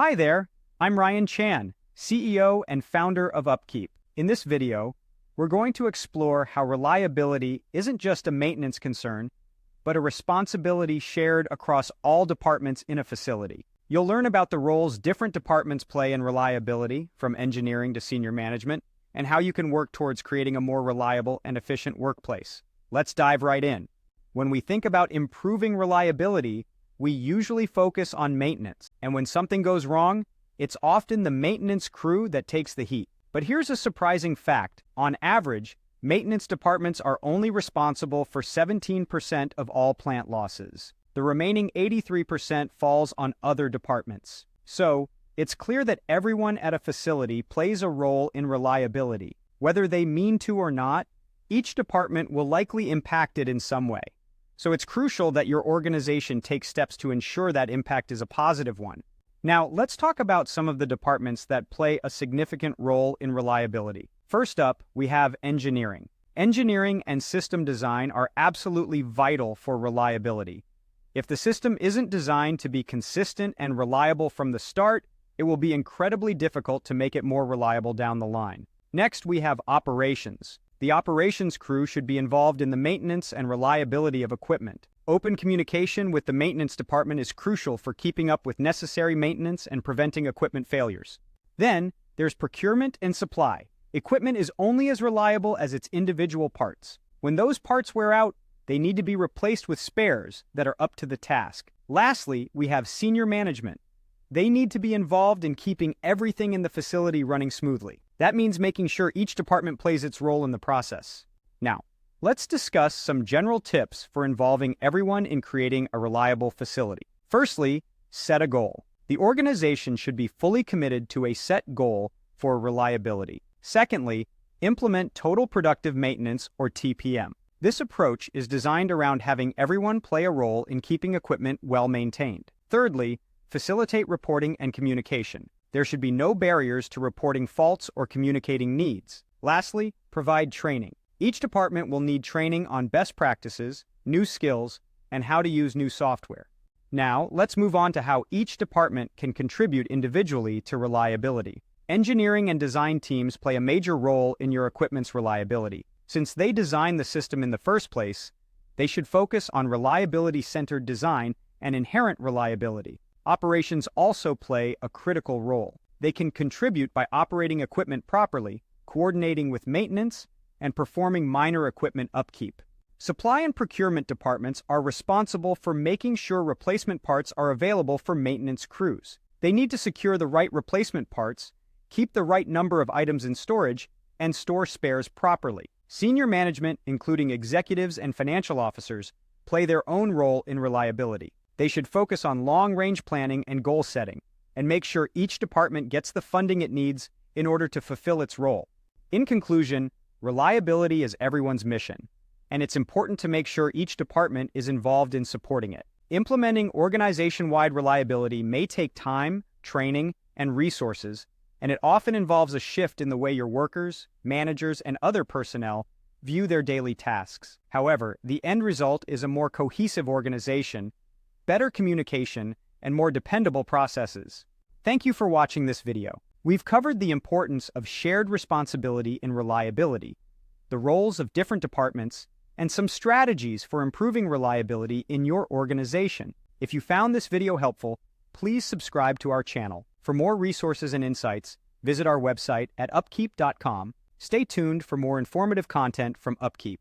Hi there, I'm Ryan Chan, CEO and founder of UpKeep. In this video, we're going to explore how reliability isn't just a maintenance concern, but a responsibility shared across all departments in a facility. You'll learn about the roles different departments play in reliability, from engineering to senior management, and how you can work towards creating a more reliable and efficient workplace. Let's dive right in. When we think about improving reliability, we usually focus on maintenance, and when something goes wrong, it's often the maintenance crew that takes the heat. But here's a surprising fact. On average, maintenance departments are only responsible for 17% of all plant losses. The remaining 83% falls on other departments. So, it's clear that everyone at a facility plays a role in reliability. Whether they mean to or not, each department will likely impact it in some way. So it's crucial that your organization takes steps to ensure that impact is a positive one. Now, let's talk about some of the departments that play a significant role in reliability. First up, we have engineering. Engineering and system design are absolutely vital for reliability. If the system isn't designed to be consistent and reliable from the start, it will be incredibly difficult to make it more reliable down the line. Next, we have operations. The operations crew should be involved in the maintenance and reliability of equipment. Open communication with the maintenance department is crucial for keeping up with necessary maintenance and preventing equipment failures. Then, there's procurement and supply. Equipment is only as reliable as its individual parts. When those parts wear out, they need to be replaced with spares that are up to the task. Lastly, we have senior management. They need to be involved in keeping everything in the facility running smoothly. That means making sure each department plays its role in the process. Now, let's discuss some general tips for involving everyone in creating a reliable facility. Firstly, set a goal. The organization should be fully committed to a set goal for reliability. Secondly, implement total productive maintenance, or TPM. This approach is designed around having everyone play a role in keeping equipment well maintained. Thirdly, facilitate reporting and communication. There should be no barriers to reporting faults or communicating needs. Lastly, provide training. Each department will need training on best practices, new skills, and how to use new software. Now, let's move on to how each department can contribute individually to reliability. Engineering and design teams play a major role in your equipment's reliability. Since they designed the system in the first place, they should focus on reliability-centered design and inherent reliability. Operations also play a critical role. They can contribute by operating equipment properly, coordinating with maintenance, and performing minor equipment upkeep. Supply and procurement departments are responsible for making sure replacement parts are available for maintenance crews. They need to secure the right replacement parts, keep the right number of items in storage, and store spares properly. Senior management, including executives and financial officers, play their own role in reliability. They should focus on long-range planning and goal setting, and make sure each department gets the funding it needs in order to fulfill its role. In conclusion, reliability is everyone's mission, and it's important to make sure each department is involved in supporting it. Implementing organization-wide reliability may take time, training, and resources, and it often involves a shift in the way your workers, managers, and other personnel view their daily tasks. However, the end result is a more cohesive organization, better communication, and more dependable processes. Thank you for watching this video. We've covered the importance of shared responsibility in reliability, the roles of different departments, and some strategies for improving reliability in your organization. If you found this video helpful, please subscribe to our channel. For more resources and insights, visit our website at upkeep.com. Stay tuned for more informative content from UpKeep.